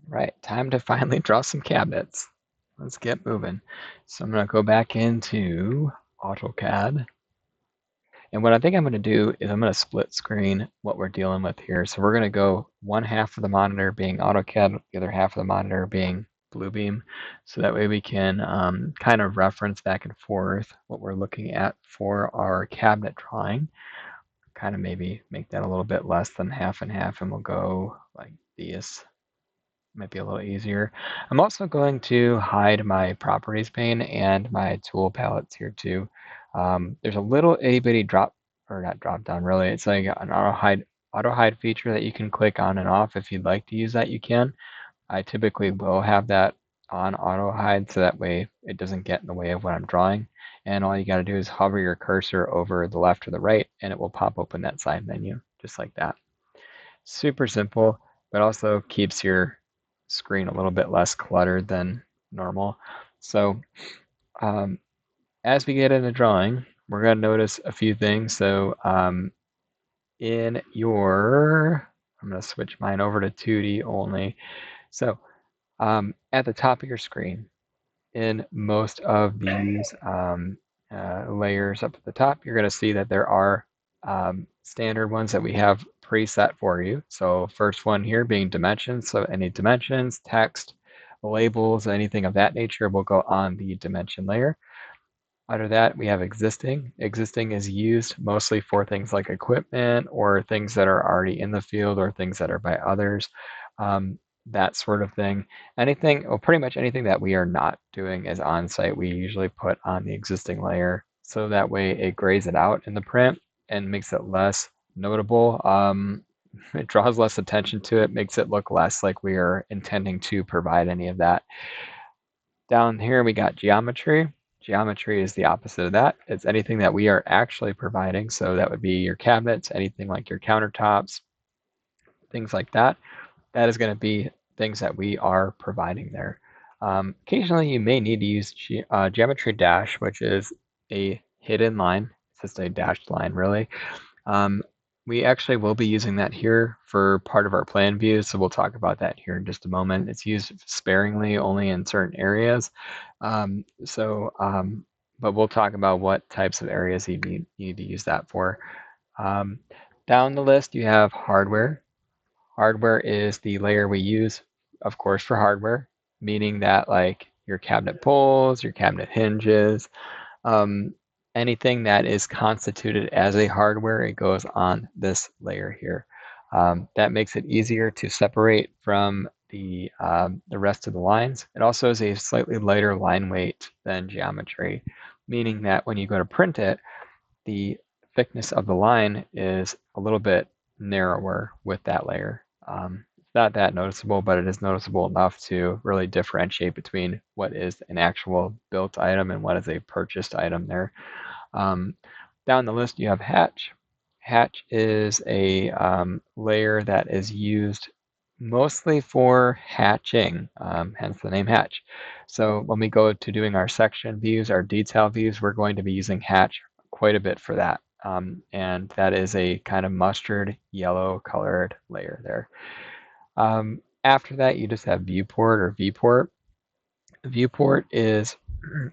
Right, time to finally draw some cabinets. Let's get moving. So I'm going to go back into AutoCAD. And what I think I'm going to do is I'm going to split screen what we're dealing with here. So we're going to go one half of the monitor being AutoCAD, the other half of the monitor being Bluebeam. So that way we can kind of reference back and forth what we're looking at for our cabinet drawing. Kind of maybe make that a little bit less than half and half, and we'll go like this. Might be a little easier. I'm also going to hide my properties pane and my tool palettes here too. There's a little itty bitty drop, or not drop down really. It's like an auto hide feature that you can click on and off. If you'd like to use that, you can. I typically will have that on auto hide so that way it doesn't get in the way of what I'm drawing. And all you got to do is hover your cursor over the left or the right, and it will pop open that side menu just like that. Super simple, but also keeps your screen a little bit less cluttered than normal. So um, as we get into drawing, we're going to notice a few things. So in your, I'm going to switch mine over to 2D only. So at the top of your screen, in most of these layers up at the top, you're going to see that there are standard ones that we have preset for you. So first one here being dimensions. So any dimensions, text, labels, anything of that nature will go on the dimension layer. Under that, we have existing. Existing is used mostly for things like equipment or things that are already in the field or things that are by others, that sort of thing. Anything, well, pretty much anything that we are not doing as on-site, we usually put on the existing layer. So that way it grays it out in the print and makes it less notable. It draws less attention to it, makes it look less like we are intending to provide any of that. Down here we got geometry. Geometry is the opposite of that. It's anything that we are actually providing. So that would be your cabinets, anything like your countertops, things like that. That is going to be things that we are providing there. Occasionally you may need to use geometry dash, which is a hidden line. It's just a dashed line really. We actually will be using that here for part of our plan views, so we'll talk about that here in just a moment. It's used sparingly, only in certain areas. But we'll talk about what types of areas you need to use that for. Down the list, you have hardware. Hardware is the layer we use, of course, for hardware, meaning that like your cabinet pulls, your cabinet hinges, um, anything that is constituted as a hardware, it goes on this layer here. That makes it easier to separate from the rest of the lines. It also is a slightly lighter line weight than geometry, meaning that when you go to print it, the thickness of the line is a little bit narrower with that layer. It's not that noticeable, but it is noticeable enough to really differentiate between what is an actual built item and what is a purchased item there. Down the list, you have hatch. Hatch is a layer that is used mostly for hatching, hence the name hatch. So when we go to doing our section views, our detail views, we're going to be using hatch quite a bit for that. And that is a kind of mustard yellow colored layer there. After that, you just have viewport or viewport. Viewport is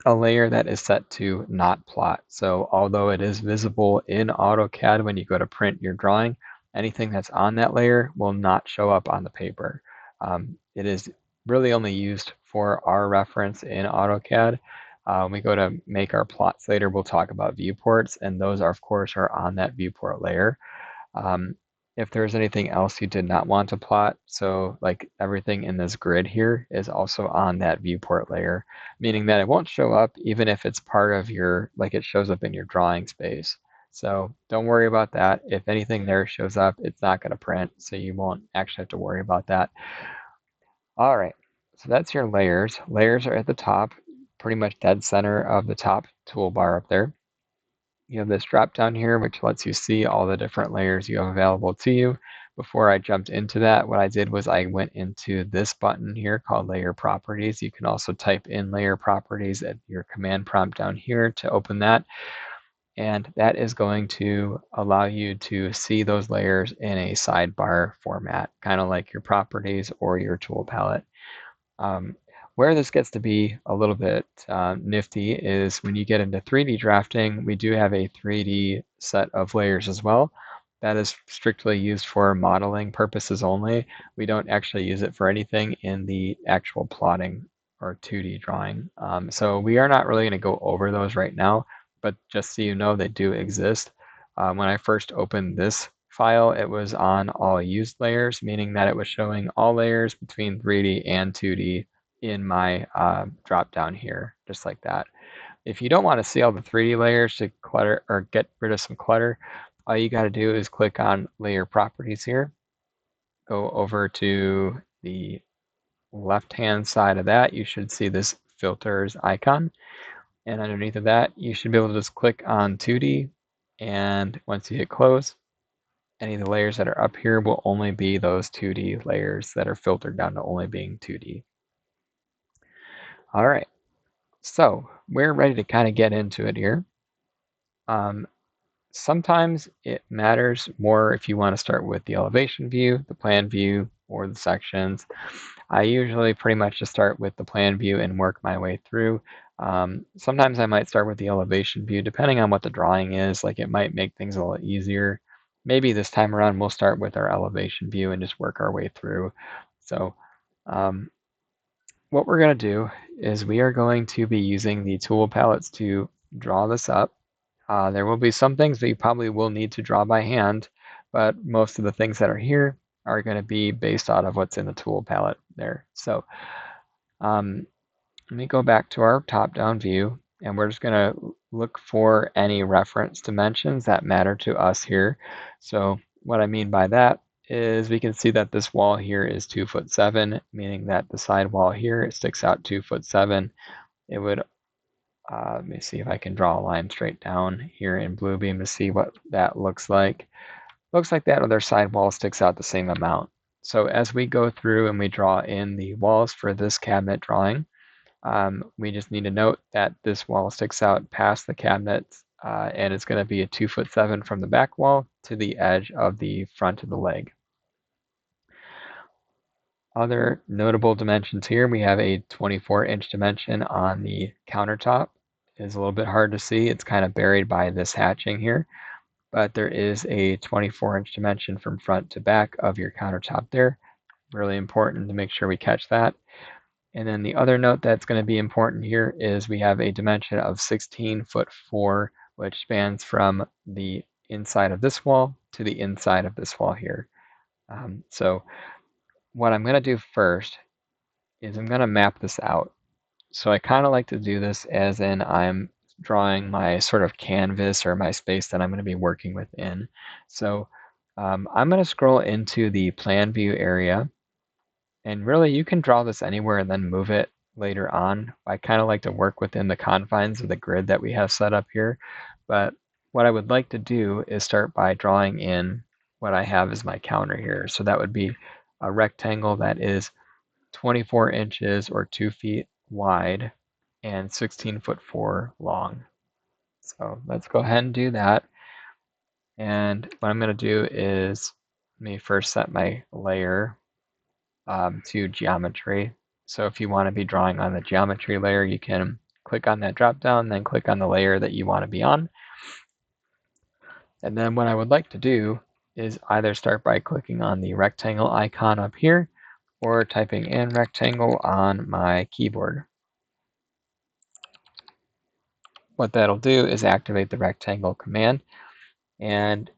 a layer that is set to not plot. So although it is visible in AutoCAD when you go to print your drawing, anything that's on that layer will not show up on the paper. It is really only used for our reference in AutoCAD. When we go to make our plots later, we'll talk about viewports, and those are, of course, are on that viewport layer. If there's anything else you did not want to plot, so like everything in this grid here is also on that viewport layer, meaning that it won't show up even if it's part of your, like it shows up in your drawing space. So don't worry about that. If anything there shows up, it's not going to print, so you won't actually have to worry about that. All right, so that's your layers. Layers are at the top, pretty much dead center of the top toolbar up there. You have this drop down here, which lets you see all the different layers you have available to you. Before I jumped into that, what I did was I went into this button here called Layer Properties. You can also type in Layer Properties at your command prompt down here to open that. and that is going to allow you to see those layers in a sidebar format, kind of like your properties or your tool palette. Where this gets to be a little bit nifty is when you get into 3D drafting, we do have a 3D set of layers as well. That is strictly used for modeling purposes only. We don't actually use it for anything in the actual plotting or 2D drawing. So we are not really going to go over those right now, but just so you know, they do exist. When I first opened this file, it was on all used layers, meaning that it was showing all layers between 3D and 2D in my drop down here, just like that. If you don't want to see all the 3D layers to clutter or get rid of some clutter, all you got to do is click on layer properties here, go over to the left-hand side of that, you should see this filters icon. And underneath of that, you should be able to just click on 2D. And once you hit close, any of the layers that are up here will only be those 2D layers that are filtered down to only being 2D. All right, so we're ready to kind of get into it here. Sometimes it matters more if you want to start with the elevation view, the plan view, or the sections. I usually pretty much just start with the plan view and work my way through. Sometimes I might start with the elevation view, depending on what the drawing is. Like it might make things a little easier. Maybe this time around we'll start with our elevation view and just work our way through. So what we're going to do is we are going to be using the tool palettes to draw this up. There will be some things that you probably will need to draw by hand, but most of the things that are here are going to be based out of what's in the tool palette there. So let me go back to our top-down view, and we're just going to look for any reference dimensions that matter to us here. So what I mean by that is we can see that this wall here is 2'7", meaning that the side wall here, it sticks out 2'7". It would let me see if I can draw a line straight down here in Bluebeam to see what that looks like. Looks like that other side wall sticks out the same amount. So as we go through and we draw in the walls for this cabinet drawing, we just need to note that this wall sticks out past the cabinet and it's going to be a 2'7" from the back wall to the edge of the front of the leg. Other notable dimensions here, we have a 24-inch dimension on the countertop. It's a little bit hard to see. It's kind of buried by this hatching here, but there is a 24-inch dimension from front to back of your countertop there. Really important to make sure we catch that. And then the other note that's going to be important here is we have a dimension of 16'4", which spans from the inside of this wall to the inside of this wall here. So what I'm going to do first is I'm going to map this out. So I kind of like to do this as in I'm drawing my sort of canvas or my space that I'm going to be working within. So I'm going to scroll into the plan view area. And really, you can draw this anywhere and then move it later on. I kind of like to work within the confines of the grid that we have set up here. But what I would like to do is start by drawing in what I have as my counter here. So that would be a rectangle that is 24 inches or 2 feet wide and 16'4" long. So let's go ahead and do that. And what I'm going to do is let me first set my layer to geometry. So if you want to be drawing on the geometry layer, you can click on that drop down, then click on the layer that you want to be on. And then what I would like to do is either start by clicking on the rectangle icon up here or typing in rectangle on my keyboard. What that'll do is activate the rectangle command, and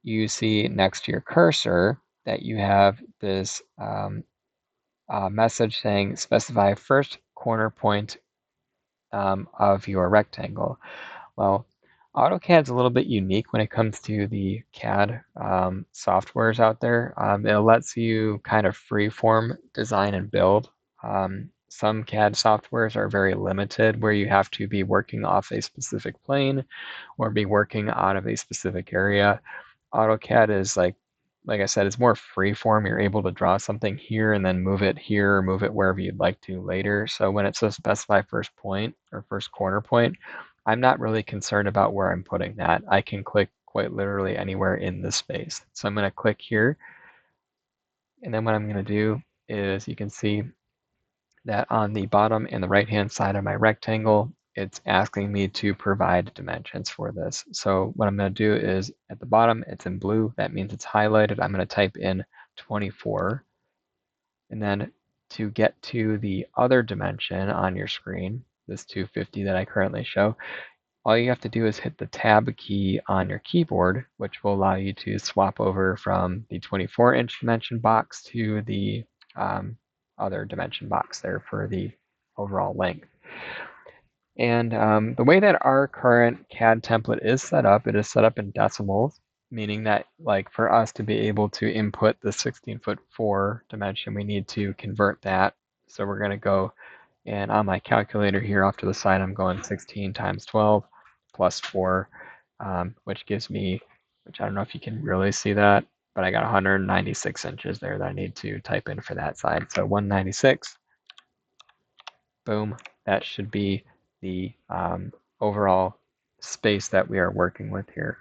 you see next to your cursor that you have this message saying specify first corner point of your rectangle. Well, AutoCAD's a little bit unique when it comes to the CAD softwares out there. It lets you kind of freeform design and build. Some CAD softwares are very limited where you have to be working off a specific plane or be working out of a specific area. AutoCAD is like I said, it's more freeform. You're able to draw something here and then move it here or move it wherever you'd like to later. So when it says specify first point or first corner point, I'm not really concerned about where I'm putting that. I can click quite literally anywhere in this space. So I'm going to click here. And then what I'm going to do is you can see that on the bottom and the right-hand side of my rectangle, it's asking me to provide dimensions for this. So what I'm going to do is at the bottom, it's in blue. That means it's highlighted. I'm going to type in 24. And then to get to the other dimension on your screen, this 250 that I currently show, all you have to do is hit the tab key on your keyboard, which will allow you to swap over from the 24-inch dimension box to the other dimension box there for the overall length. And the way that our current CAD template is set up, it is set up in decimals, meaning that like for us to be able to input the 16'4" dimension, we need to convert that. So we're going to go, and on my calculator here off to the side, I'm going 16 times 12 plus 4, which gives me, which I don't know if you can really see that, but I got 196 inches there that I need to type in for that side. So 196, boom, that should be the overall space that we are working with here.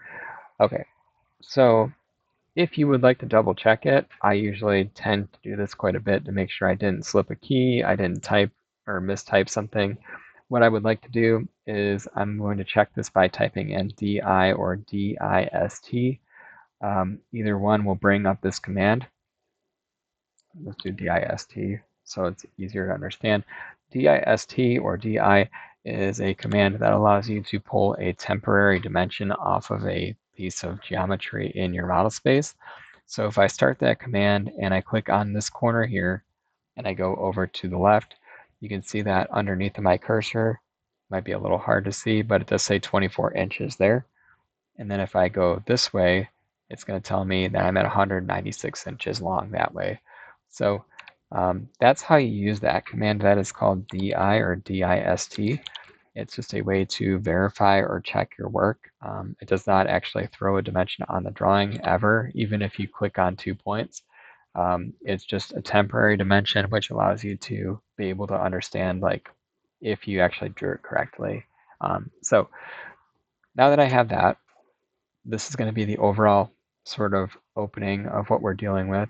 Okay, so if you would like to double check it, I usually tend to do this quite a bit to make sure I didn't slip a key, I didn't type or mistype something. What I would like to do is I'm going to check this by typing in DI or DIST. Either one will bring up this command. Let's do DIST so it's easier to understand. DIST or DI is a command that allows you to pull a temporary dimension off of a piece of geometry in your model space. So if I start that command and I click on this corner here and I go over to the left, you can see that underneath of my cursor, might be a little hard to see, but it does say 24 inches there. And then if I go this way, it's going to tell me that I'm at 196 inches long that way. So that's how you use that command. That is called DI or DIST. It's just a way to verify or check your work. It does not actually throw a dimension on the drawing ever, even if you click on 2 points. It's just a temporary dimension, which allows you to be able to understand like if you actually drew it correctly. So now that I have that, this is going to be the overall sort of opening of what we're dealing with.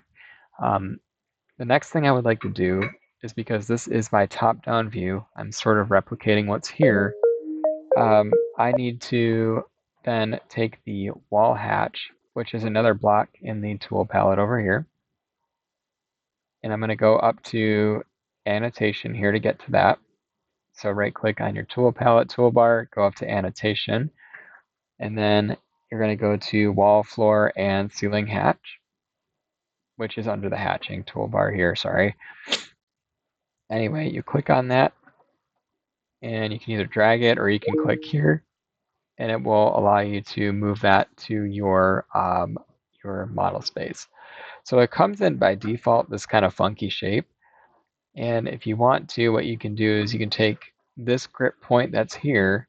The next thing I would like to do is, because this is my top-down view, I'm sort of replicating what's here. I need to then take the wall hatch, which is another block in the tool palette over here, and I'm going to go up to annotation here to get to that. So right-click on your tool palette toolbar, go up to annotation, and then you're going to go to wall, floor, and ceiling hatch, which is under the hatching toolbar here, sorry. Anyway, you click on that, and you can either drag it or you can click here, and it will allow you to move that to your model space. So it comes in by default this kind of funky shape, and if you want to, what you can do is you can take this grip point that's here,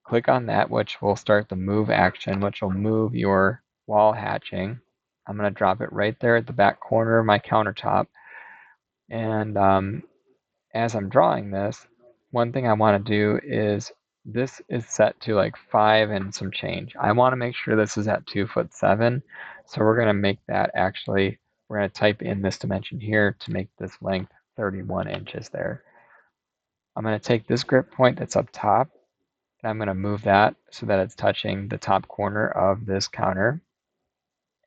click on that, which will start the move action, which will move your wall hatching. I'm going to drop it right there at the back corner of my countertop. And as I'm drawing this, one thing I want to do is, this is set to like 5 and some change. I want to make sure this is at 2'7". So we're going to make that actually, we're going to type in this dimension here to make this length 31 inches there. I'm going to take this grip point that's up top, and I'm going to move that so that it's touching the top corner of this counter.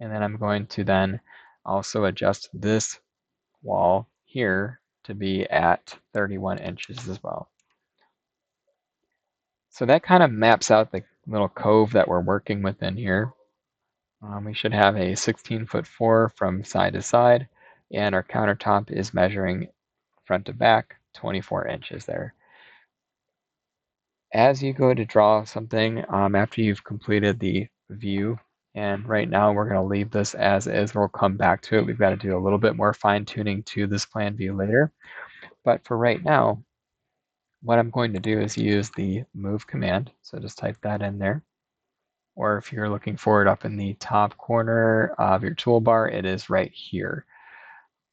And then I'm going to then also adjust this wall here to be at 31 inches as well. So that kind of maps out the little cove that we're working within here. We should have a 16'4" from side to side, and our countertop is measuring front to back 24 inches there. As you go to draw something, after you've completed the view, and right now we're going to leave this as is, we'll come back to it. We've got to do a little bit more fine tuning to this plan view later. But for right now, what I'm going to do is use the move command. So just type that in there. Or if you're looking for it up in the top corner of your toolbar, it is right here.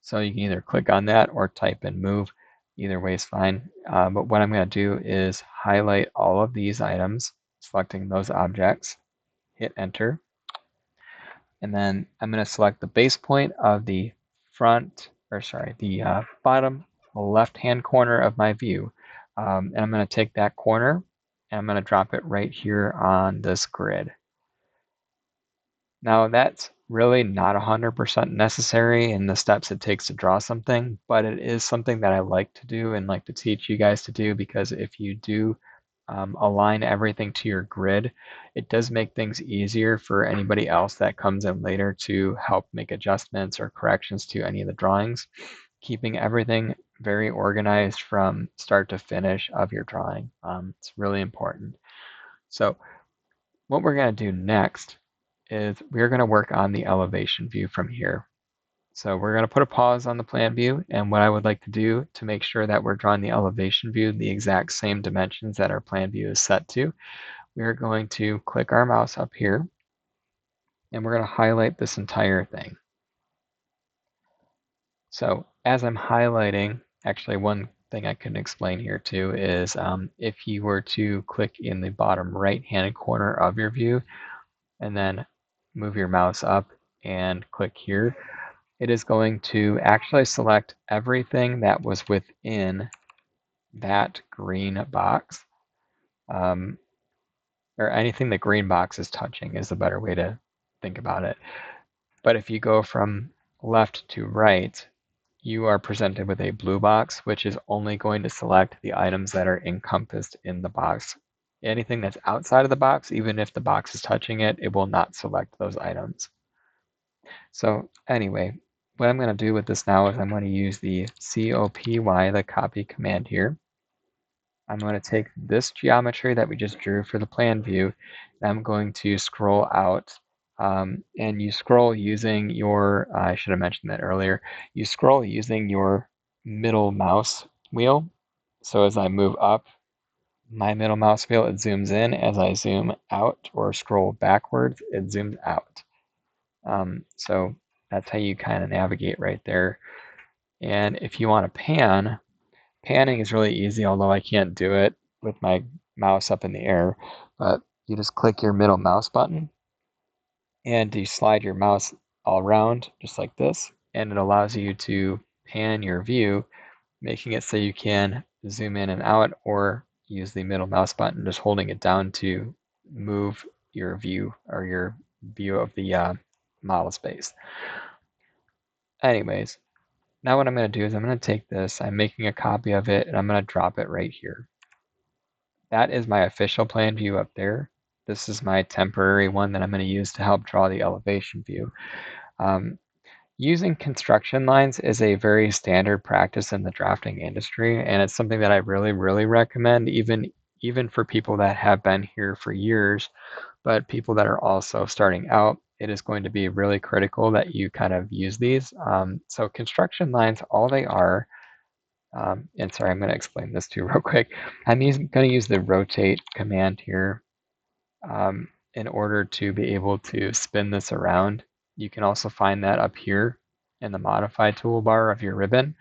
So you can either click on that or type in move. Either way is fine. But what I'm going to do is highlight all of these items, selecting those objects, hit enter, and then I'm going to select the base point of the bottom left-hand corner of my view. And I'm going to take that corner and I'm going to drop it right here on this grid. Now that's really not 100% necessary in the steps it takes to draw something, but it is something that I like to do and like to teach you guys to do, because if you do align everything to your grid, it does make things easier for anybody else that comes in later to help make adjustments or corrections to any of the drawings, keeping everything very organized from start to finish of your drawing. It's really important. So what we're going to do next is we're going to work on the elevation view from here. So we're going to put a pause on the plan view, and what I would like to do to make sure that we're drawing the elevation view the exact same dimensions that our plan view is set to, we're going to click our mouse up here and we're going to highlight this entire thing. So as I'm highlighting, actually one thing I can explain here too is if you were to click in the bottom right hand corner of your view and then move your mouse up and click here, it is going to actually select everything that was within that green box, or anything the green box is touching is a better way to think about it. But if you go from left to right, you are presented with a blue box, which is only going to select the items that are encompassed in the box. Anything that's outside of the box, even if the box is touching it, it will not select those items. So anyway, what I'm going to do with this now is I'm going to use the COPY, the copy command here. I'm going to take this geometry that we just drew for the plan view, and I'm going to scroll out. And you scroll using your, I should have mentioned that earlier, you scroll using your middle mouse wheel. So as I move up my middle mouse wheel, it zooms in. As I zoom out or scroll backwards, it zooms out. So that's how you kind of navigate right there. And if you want to pan, panning is really easy, although I can't do it with my mouse up in the air. But you just click your middle mouse button and you slide your mouse all around just like this. And it allows you to pan your view, making it so you can zoom in and out or use the middle mouse button, just holding it down to move your view or your view of the model space. Anyways, now what I'm going to do is I'm going to take this, I'm making a copy of it, and I'm going to drop it right here. That is my official plan view up there. This is my temporary one that I'm going to use to help draw the elevation view. Using construction lines is a very standard practice in the drafting industry, and it's something that I really, really recommend, even for people that have been here for years, but people that are also starting out. It is going to be really critical that you kind of use these. So construction lines, all they are, and sorry, I'm going to explain this too real quick. I'm going to use the rotate command here in order to be able to spin this around. You can also find that up here in the modify toolbar of your ribbon.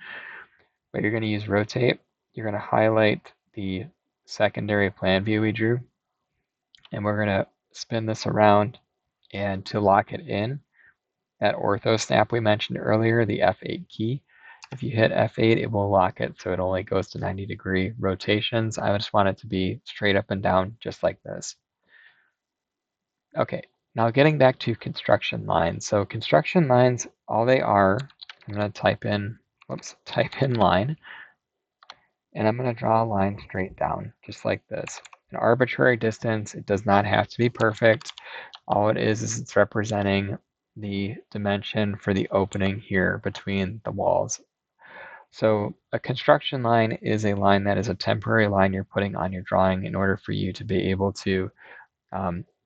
But you're going to use rotate. You're going to highlight the secondary plan view we drew, and we're going to spin this around. And to lock it in, that ortho snap we mentioned earlier, the F8 key, if you hit F8, it will lock it so it only goes to 90-degree rotations. I just want it to be straight up and down, just like this. Okay, now getting back to construction lines. So construction lines, all they are, I'm going to type in line, and I'm going to draw a line straight down, just like this. An arbitrary distance, it does not have to be perfect. All it is it's representing the dimension for the opening here between the walls. So a construction line is a line that is a temporary line you're putting on your drawing in order for you to be able to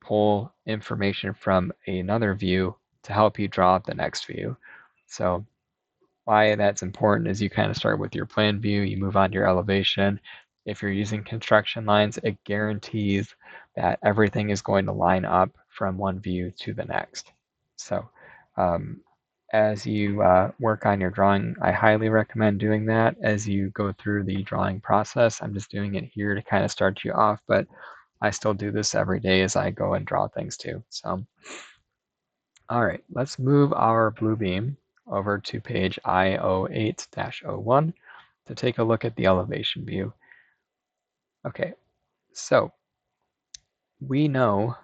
pull information from another view to help you draw the next view. So why that's important is you kind of start with your plan view, you move on to your elevation. If you're using construction lines, it guarantees that everything is going to line up from one view to the next. So as you work on your drawing. I highly recommend doing that as you go through the drawing process. I'm just doing it here to kind of start you off, but I still do this every day as I go and draw things too. So, all right, let's move our blue beam over to page I08-01 to take a look at the elevation view. Okay, so we know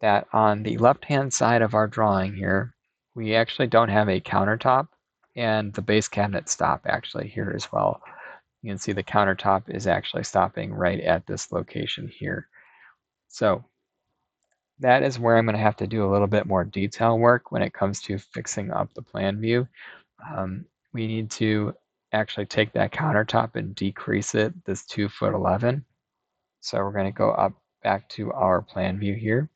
that on the left-hand side of our drawing here, we actually don't have a countertop, and the base cabinet stop actually here as well. You can see the countertop is actually stopping right at this location here. So that is where I'm going to have to do a little bit more detail work when it comes to fixing up the plan view. We need to actually take that countertop and decrease it this 2'11". So we're going to go up back to our plan view here.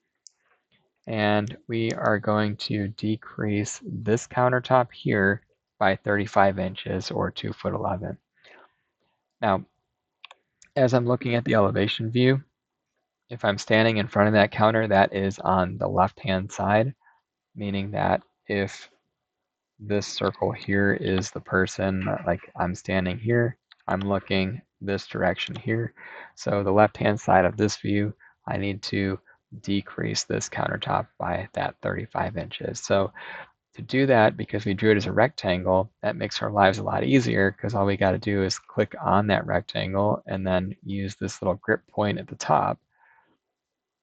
And we are going to decrease this countertop here by 35 inches or 2'11". Now, as I'm looking at the elevation view, if I'm standing in front of that counter, that is on the left-hand side, meaning that if this circle here is the person, like I'm standing here, I'm looking this direction here. So the left-hand side of this view, I need to decrease this countertop by that 35 inches. So to do that, because we drew it as a rectangle, that makes our lives a lot easier because all we got to do is click on that rectangle and then use this little grip point at the top,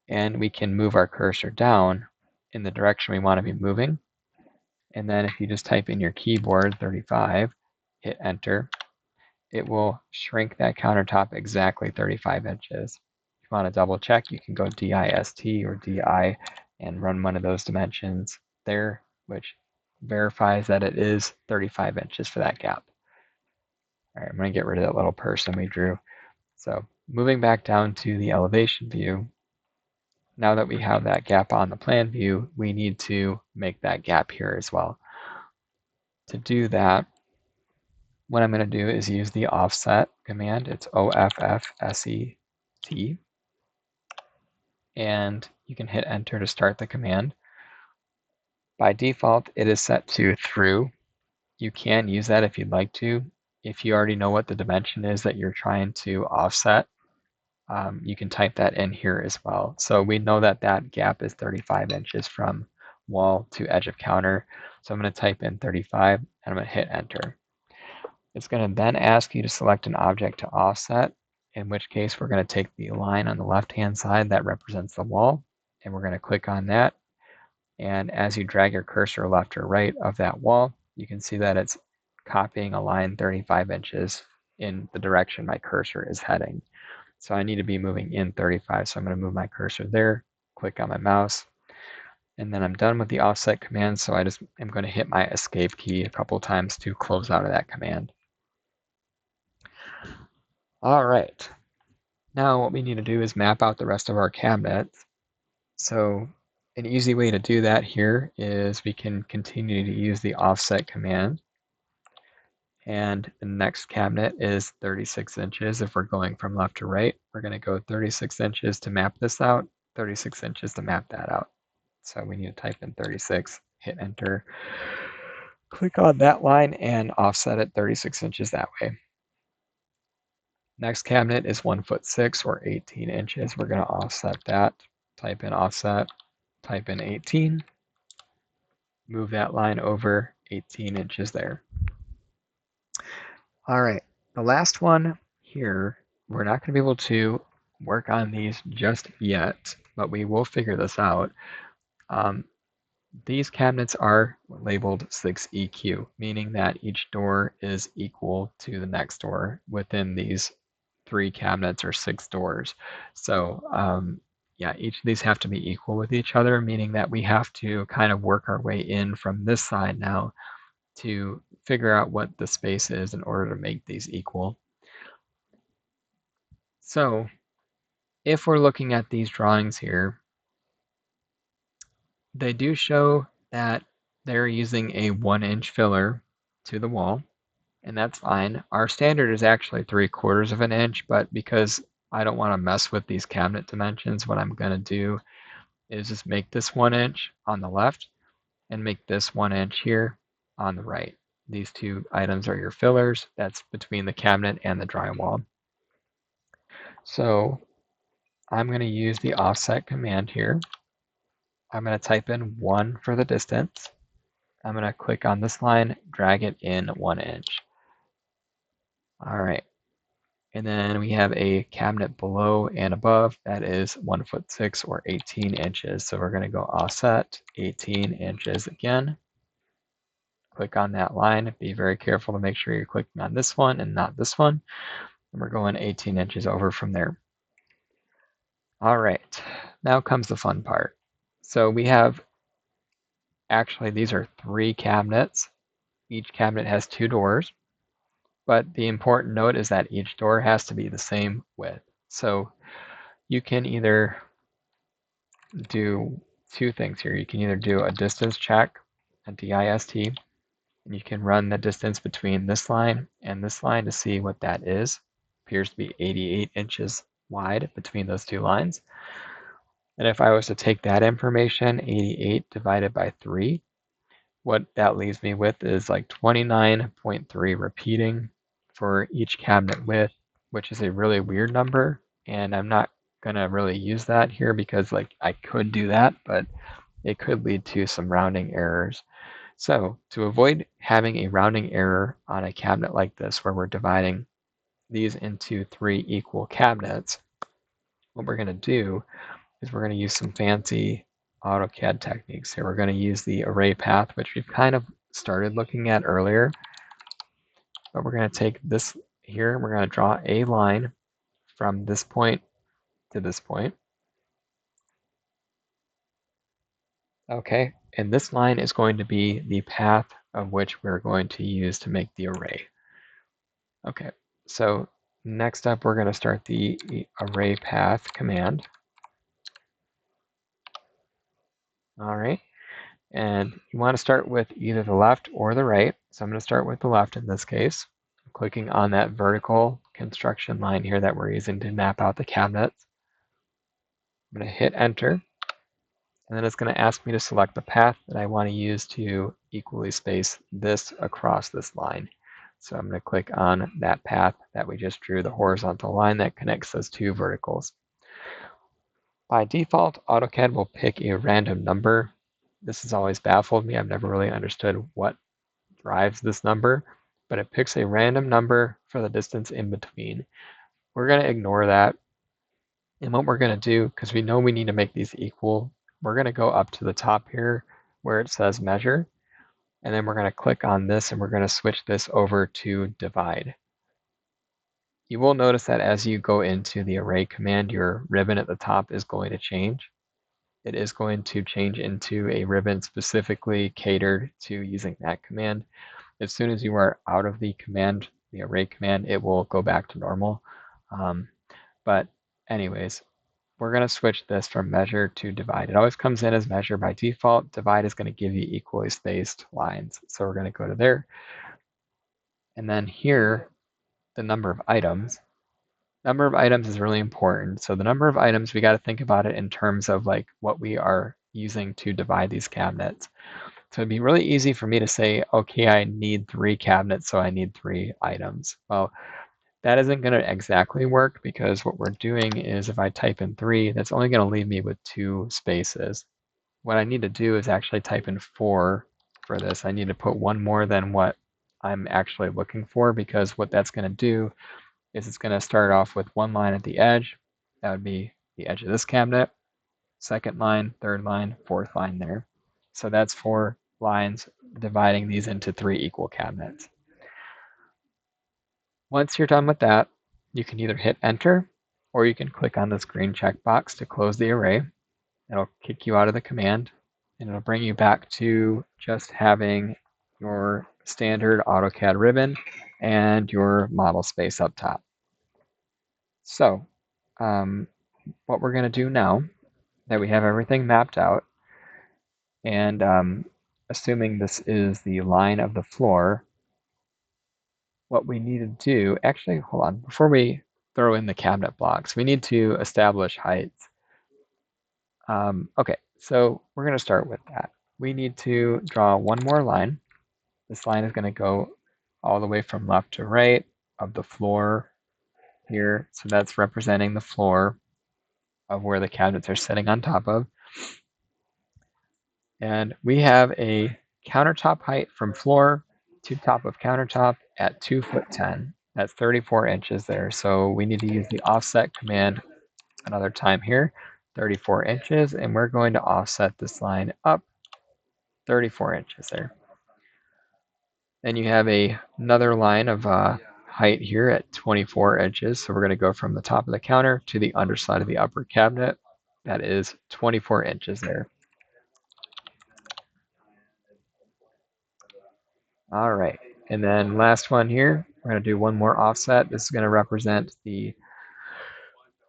and we can move our cursor down in the direction we want to be moving. And then if you just type in your keyboard 35, hit enter, it will shrink that countertop exactly 35 inches. If you want to double check, you can go DIST or DI and run one of those dimensions there, which verifies that it is 35 inches for that gap. All right, I'm going to get rid of that little person we drew. So moving back down to the elevation view, now that we have that gap on the plan view, we need to make that gap here as well. To do that, what I'm going to do is use the offset command. It's OFFSET. And you can hit enter to start the command. By default, it is set to through. You can use that if you'd like to. If you already know what the dimension is that you're trying to offset, you can type that in here as well. So we know that that gap is 35 inches from wall to edge of counter. So I'm going to type in 35 and I'm going to hit enter. It's going to then ask you to select an object to offset, in which case we're going to take the line on the left-hand side that represents the wall, and we're going to click on that. And as you drag your cursor left or right of that wall, you can see that it's copying a line 35 inches in the direction my cursor is heading. So I need to be moving in 35, so I'm going to move my cursor there, click on my mouse, and then I'm done with the offset command, so I just am going to hit my escape key a couple times to close out of that command. All right, now what we need to do is map out the rest of our cabinet. So an easy way to do that here is we can continue to use the offset command. And the next cabinet is 36 inches. If we're going from left to right, we're going to go 36 inches to map this out, 36 inches to map that out. So we need to type in 36, hit enter, click on that line and offset it 36 inches that way. Next cabinet is 1'6" or 18 inches. We're going to offset that. Type in offset, type in 18, move that line over 18 inches there. All right, the last one here, we're not going to be able to work on these just yet, but we will figure this out. These cabinets are labeled 6EQ, meaning that each door is equal to the next door within these 3 cabinets or 6 doors. So yeah, each of these have to be equal with each other, meaning that we have to kind of work our way in from this side now to figure out what the space is in order to make these equal. So if we're looking at these drawings here, they do show that they're using a 1-inch filler to the wall, and that's fine. Our standard is actually 3/4 of an inch, but because I don't want to mess with these cabinet dimensions, what I'm going to do is just make this 1 inch on the left and make this 1 inch here. on the right. These two items are your fillers. That's between the cabinet and the drywall. So I'm going to use the offset command here. I'm going to type in 1 for the distance. I'm going to click on this line, drag it in 1 inch. All right. And then we have a cabinet below and above that is 1'6" or 18 inches. So we're going to go offset 18 inches again. Click on that line. Be very careful to make sure you're clicking on this one and not this one. And we're going 18 inches over from there. All right, now comes the fun part. So we have, actually these are 3 cabinets. Each cabinet has 2 doors. But the important note is that each door has to be the same width. So you can either do 2 things here. You can either do a distance check, a DIST, and you can run the distance between this line and this line to see what that is. Appears to be 88 inches wide between those 2 lines. And if I was to take that information, 88 divided by 3, what that leaves me with is like 29.3 repeating for each cabinet width, which is a really weird number. And I'm not gonna really use that here because like I could do that, but it could lead to some rounding errors. So to avoid having a rounding error on a cabinet like this, where we're dividing these into 3 equal cabinets, what we're gonna do is we're gonna use some fancy AutoCAD techniques here. We're going to use the array path, which we've kind of started looking at earlier. But we're going to take this here, we're going to draw a line from this point to this point. Okay, and this line is going to be the path of which we're going to use to make the array. Okay, so next up we're going to start the array path command. All right. And you want to start with either the left or the right. So I'm going to start with the left in this case. I'm clicking on that vertical construction line here that we're using to map out the cabinets. I'm going to hit enter. And then it's going to ask me to select the path that I want to use to equally space this across this line. So I'm going to click on that path that we just drew, the horizontal line that connects those 2 verticals. By default, AutoCAD will pick a random number. This has always baffled me. I've never really understood what drives this number, but it picks a random number for the distance in between. We're going to ignore that. And what we're going to do, because we know we need to make these equal, we're going to go up to the top here where it says measure. And then we're going to click on this and we're going to switch this over to divide. You will notice that as you go into the array command, your ribbon at the top is going to change. It is going to change into a ribbon specifically catered to using that command. As soon as you are out of the command, the array command, it will go back to normal. But anyways, we're going to switch this from measure to divide. It always comes in as measure by default. Divide is going to give you equally spaced lines. So we're going to go to there. And then here, the number of items. Number of items is really important. So the number of items, we got to think about it in terms of like what we are using to divide these cabinets. So it'd be really easy for me to say, okay, I need 3 cabinets, so I need 3 items. Well, that isn't going to exactly work because what we're doing is if I type in 3, that's only going to leave me with 2 spaces. What I need to do is actually type in 4 for this. I need to put 1 more than what I'm actually looking for, because what that's going to do is it's going to start off with 1 line at the edge. That would be the edge of this cabinet. 2nd line, 3rd line, 4th line there. So that's 4 lines dividing these into 3 equal cabinets. Once you're done with that, you can either hit enter or you can click on this green checkbox to close the array. It'll kick you out of the command and it'll bring you back to just having your standard AutoCAD ribbon and your model space up top. So what we're going to do now that we have everything mapped out, and assuming this is the line of the floor, what we need to do, actually, hold on, before we throw in the cabinet blocks, we need to establish heights. Okay, so we're going to start with that. We need to draw 1 more line. This line is going to go all the way from left to right of the floor here. So that's representing the floor of where the cabinets are sitting on top of. And we have a countertop height from floor to top of countertop at 2'10". That's 34 inches there. So we need to use the offset command another time here, 34 inches, and we're going to offset this line up 34 inches there. Then you have another line of height here at 24 inches. So we're going to go from the top of the counter to the underside of the upper cabinet. That is 24 inches there. All right, and then last one here, we're going to do one more offset. This is going to represent the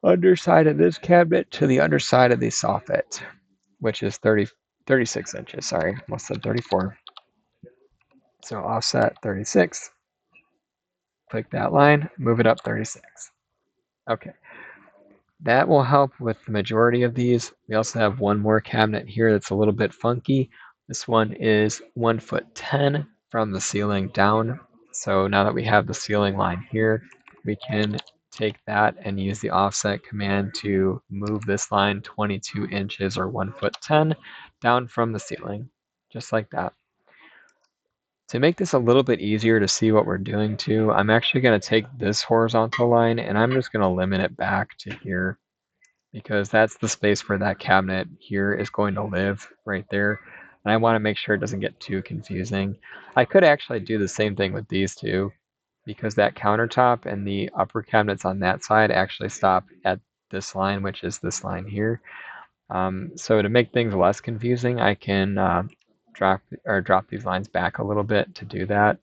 underside of this cabinet to the underside of the soffit, which is 36 inches. Sorry, almost said 34. So offset 36. Click that line, move it up 36. Okay. That will help with the majority of these. We also have one more cabinet here that's a little bit funky. This one is 1'10" from the ceiling down. So now that we have the ceiling line here, we can take that and use the offset command to move this line 22 inches or 1'10" down from the ceiling, just like that. To make this a little bit easier to see what we're doing too, I'm actually going to take this horizontal line and I'm just going to limit it back to here, because that's the space where that cabinet here is going to live right there. And I want to make sure it doesn't get too confusing. I could actually do the same thing with these two, because that countertop and the upper cabinets on that side actually stop at this line, which is this line here. So to make things less confusing, I can drop these lines back a little bit to do that.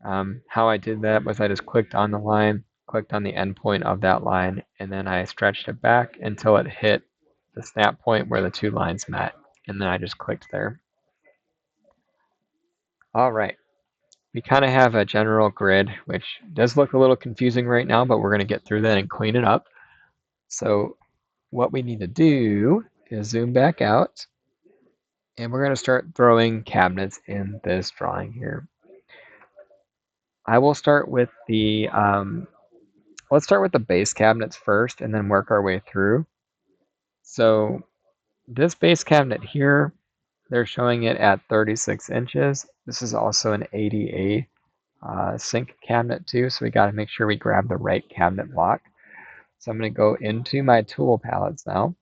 How I did that was I just clicked on the line, clicked on the endpoint of that line, and then I stretched it back until it hit the snap point where the two lines met, and then I just clicked there. All right, we kind of have a general grid, which does look a little confusing right now, but we're going to get through that and clean it up. So what we need to do is zoom back out, and we're going to start throwing cabinets in this drawing here. I will start with the let's start with the base cabinets first and then work our way through. So this base cabinet here, they're showing it at 36 inches. This is also an ADA sink cabinet too, so we got to make sure we grab the right cabinet block. So I'm going to go into my tool palettes now,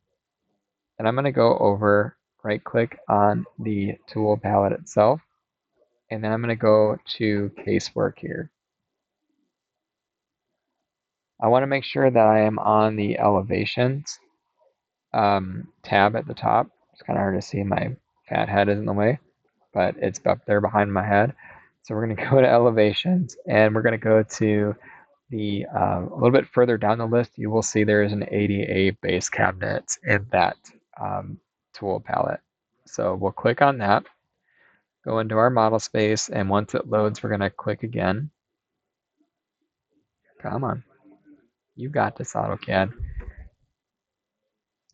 and I'm going to go over, right click on the tool palette itself, and then I'm going to go to casework here. I want to make sure that I am on the elevations tab at the top. It's kind of hard to see, my fat head is in the way, but it's up there behind my head. So we're going to go to elevations, and we're going to go to the a little bit further down the list. You will see there is an ADA base cabinet in that tool palette. So we'll click on that, go into our model space, and once it loads, we're going to click again. Come on. You got this, AutoCAD.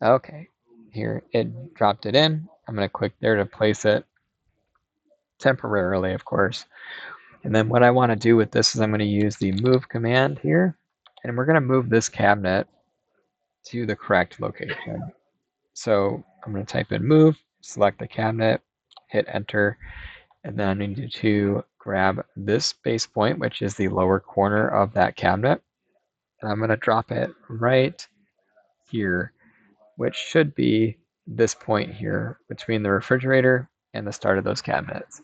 Okay, here it dropped it in. I'm going to click there to place it temporarily, of course. And then what I want to do with this is I'm going to use the move command here, and we're going to move this cabinet to the correct location. So I'm going to type in move, select the cabinet, hit enter, and then I need to grab this base point, which is the lower corner of that cabinet, and I'm going to drop it right here, which should be this point here between the refrigerator and the start of those cabinets.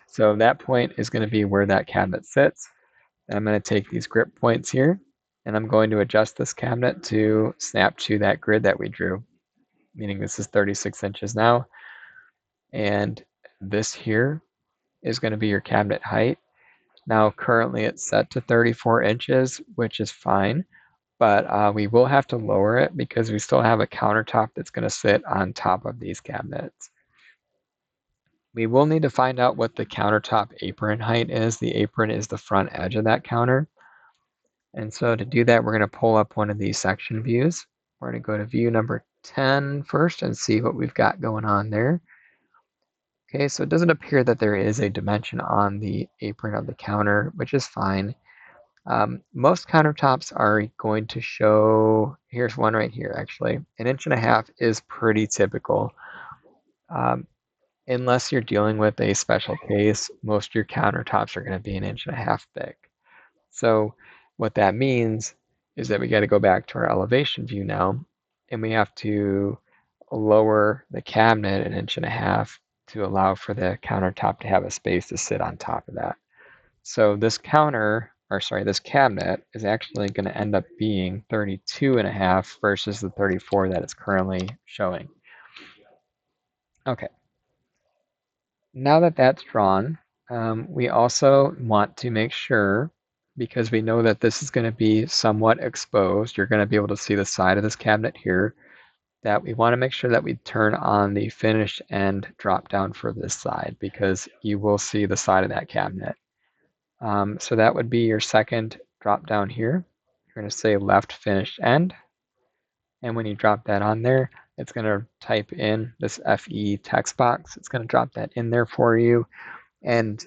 So that point is going to be where that cabinet sits. And I'm going to take these grip points here, and I'm going to adjust this cabinet to snap to that grid that we drew, meaning this is 36 inches now. And this here is going to be your cabinet height. Now currently it's set to 34 inches, which is fine, but we will have to lower it because we still have a countertop that's going to sit on top of these cabinets. We will need to find out what the countertop apron height is. The apron is the front edge of that counter. And so to do that, we're going to pull up one of these section views. We're going to go to view number 10 first and see what we've got going on there. Okay, so it doesn't appear that there is a dimension on the apron of the counter, which is fine. Most countertops are going to show, here's one right here actually, 1.5 inches is pretty typical. Unless you're dealing with a special case, most of your countertops are going to be 1.5 inches thick. So what that means is that we got to go back to our elevation view now, and we have to lower the cabinet 1.5 inches to allow for the countertop to have a space to sit on top of that. So this this cabinet is actually going to end up being 32.5 versus the 34 that it's currently showing. Okay. Now that that's drawn, we also want to make sure, because we know that this is going to be somewhat exposed, you're going to be able to see the side of this cabinet here, that we want to make sure that we turn on the finished end drop down for this side, because you will see the side of that cabinet. So that would be your second drop down here. You're going to say left finished end. And when you drop that on there, it's going to type in this FE text box. It's going to drop that in there for you. And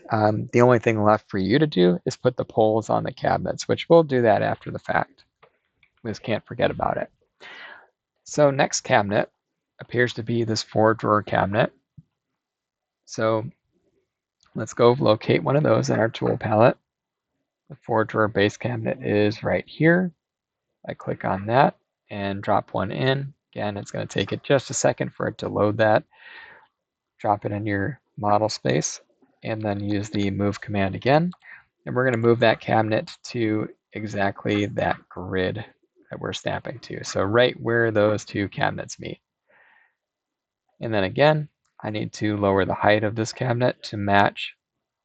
the only thing left for you to do is put the poles on the cabinets, which we'll do that after the fact. We just can't forget about it. So next cabinet appears to be this 4-drawer cabinet. So let's go locate one of those in our tool palette. The 4-drawer base cabinet is right here. I click on that and drop one in. Again, it's going to take it just a second for it to load that. Drop it in your model space and then use the move command again. And we're going to move that cabinet to exactly that grid that we're snapping to. So right where those two cabinets meet. And then again, I need to lower the height of this cabinet to match.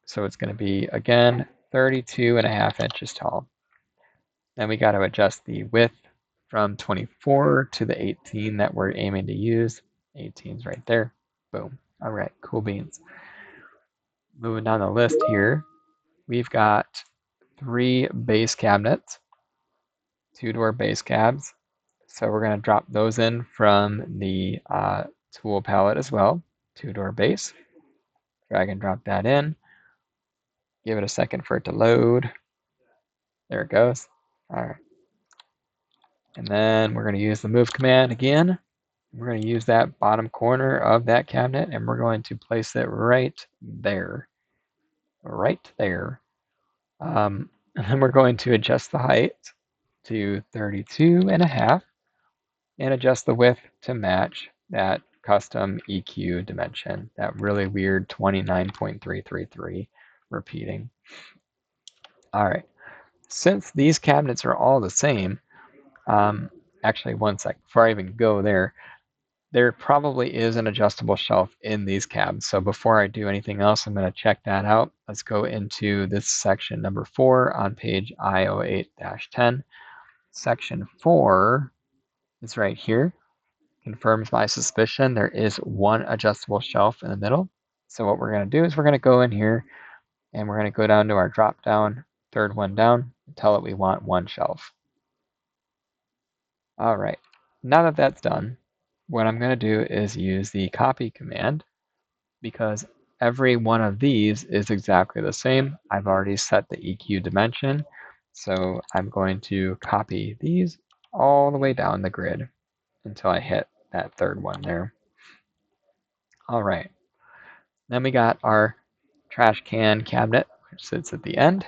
So it's going to be, again, 32.5 inches tall. Then we got to adjust the width from 24 to the 18 that we're aiming to use. 18's right there. Boom. All right, cool beans. Moving down the list here, we've got 3 base cabinets, 2-door base cabs. So we're going to drop those in from the tool palette as well. 2-door base. Drag and drop that in. Give it a second for it to load. There it goes. All right. And then we're going to use the move command again. We're going to use that bottom corner of that cabinet and we're going to place it right there. Right there. And then we're going to adjust the height to 32.5 and adjust the width to match that custom EQ dimension, that really weird 29.333 repeating. All right, since these cabinets are all the same, actually one sec, before I even go there probably is an adjustable shelf in these cabs. So before I do anything else, I'm going to check that out. Let's go into this section number 4 on page I08-10. Section 4 is right here. Confirms my suspicion. There is one adjustable shelf in the middle. So what we're going to do is we're going to go in here and we're going to go down to our drop down, third one down, and tell it we want one shelf. All right, now that that's done, what I'm going to do is use the copy command because every one of these is exactly the same. I've already set the EQ dimension, so I'm going to copy these all the way down the grid until I hit that third one there. All right, then we got our trash can cabinet, which sits at the end.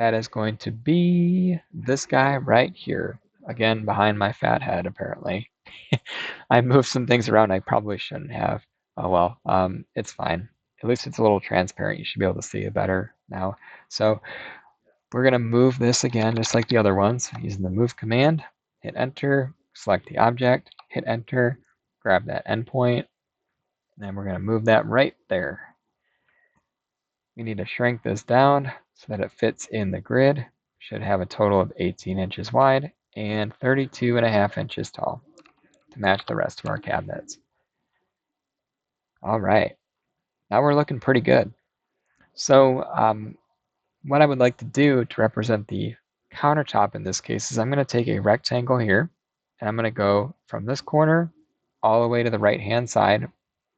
That is going to be this guy right here. Again, behind my fat head, apparently. I moved some things around I probably shouldn't have. Oh well, it's fine. At least it's a little transparent. You should be able to see it better now. So we're going to move this again, just like the other ones, using the move command. Hit enter, select the object, hit enter, grab that endpoint, and then we're going to move that right there. We need to shrink this down so that it fits in the grid. Should have a total of 18 inches wide and 32.5 inches tall to match the rest of our cabinets. All right, now we're looking pretty good. So what I would like to do to represent the countertop in this case is I'm going to take a rectangle here and I'm going to go from this corner all the way to the right hand side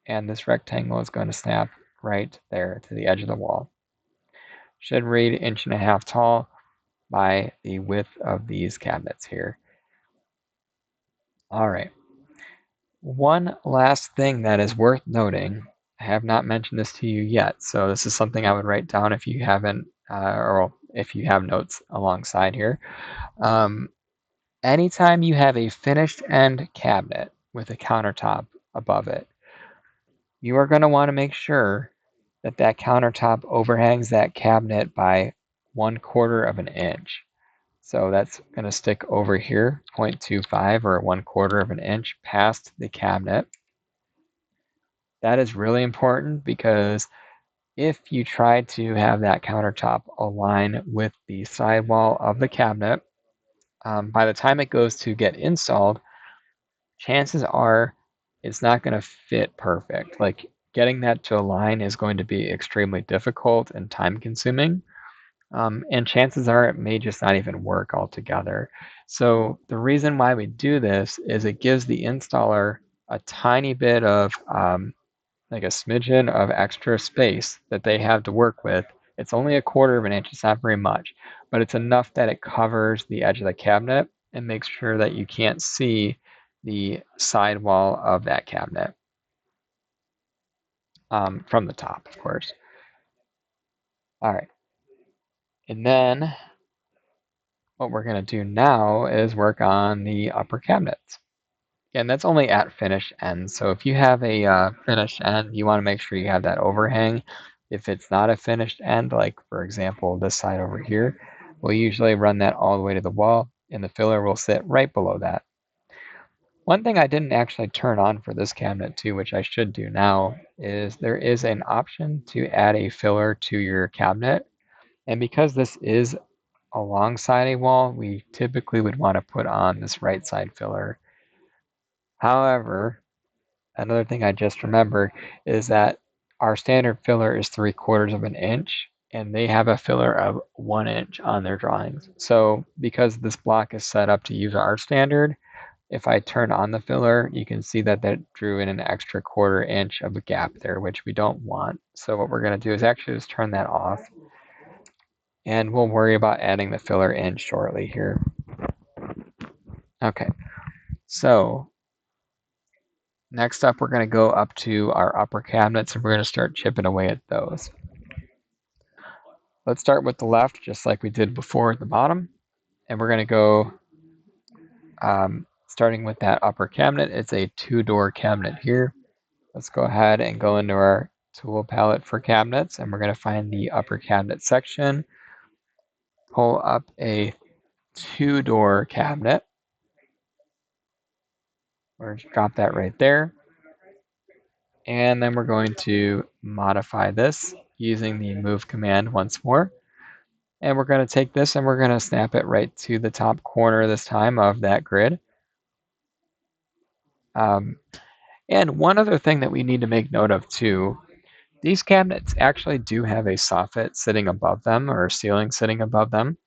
and this rectangle is going to snap right there to the edge of the wall. Should read 1.5 inches tall by the width of these cabinets here. All right. One last thing that is worth noting, I have not mentioned this to you yet, so this is something I would write down if you haven't, or if you have notes alongside here. Anytime you have a finished end cabinet with a countertop above it, you are going to want to make sure that that countertop overhangs that cabinet by 1/4 of an inch. So that's going to stick over here, 0.25 or 1/4 of an inch past the cabinet. That is really important because if you try to have that countertop align with the sidewall of the cabinet, by the time it goes to get installed, chances are it's not going to fit perfect. Like getting that to align is going to be extremely difficult and time consuming. And chances are it may just not even work altogether. So the reason why we do this is it gives the installer a tiny bit of like a smidgen of extra space that they have to work with. It's only 1/4 of an inch, it's not very much, but it's enough that it covers the edge of the cabinet and makes sure that you can't see the sidewall of that cabinet from the top, of course. All right. And then what we're going to do now is work on the upper cabinets. And that's only at finished ends. So if you have a finished end, you want to make sure you have that overhang. If it's not a finished end, like for example, this side over here, we'll usually run that all the way to the wall and the filler will sit right below that. One thing I didn't actually turn on for this cabinet too, which I should do now, is there is an option to add a filler to your cabinet. And because this is alongside a wall, we typically would want to put on this right side filler. However, another thing I just remembered is that our standard filler is 3/4 of an inch, and they have a filler of 1 inch on their drawings. So because this block is set up to use our standard, if I turn on the filler, you can see that that drew in an extra 1/4 inch of a gap there, which we don't want. So what we're going to do is actually just turn that off, and we'll worry about adding the filler in shortly here. Okay, so next up, we're going to go up to our upper cabinets and we're going to start chipping away at those. Let's start with the left, just like we did before at the bottom. And we're going to go starting with that upper cabinet. It's a 2-door cabinet here. Let's go ahead and go into our tool palette for cabinets, and we're going to find the upper cabinet section. Pull up a 2-door cabinet. We're going to drop that right there. And then we're going to modify this using the move command once more. And we're going to take this and we're going to snap it right to the top corner this time of that grid. And one other thing that we need to make note of too, these cabinets actually do have a soffit sitting above them or a ceiling sitting above them.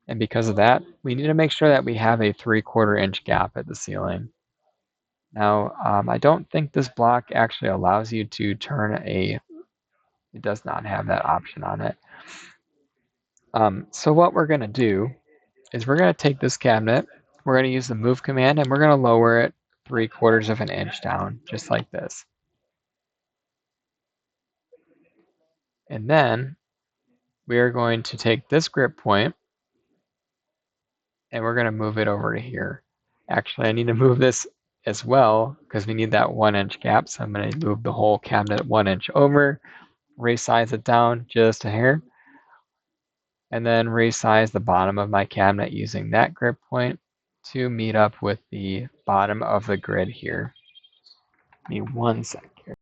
And because of that, we need to make sure that we have a 3/4 inch gap at the ceiling. Now, I don't think this block actually allows you to turn it does not have that option on it. So what we're going to do is we're going to take this cabinet, we're going to use the move command, and we're going to lower it 3/4 of an inch down, just like this. And then we are going to take this grip point and we're going to move it over to here. Actually, I need to move this as well because we need that 1 inch gap. So I'm going to move the whole cabinet 1 inch over, resize it down just a hair, and then resize the bottom of my cabinet using that grip point to meet up with the bottom of the grid here. Give me 1 sec here.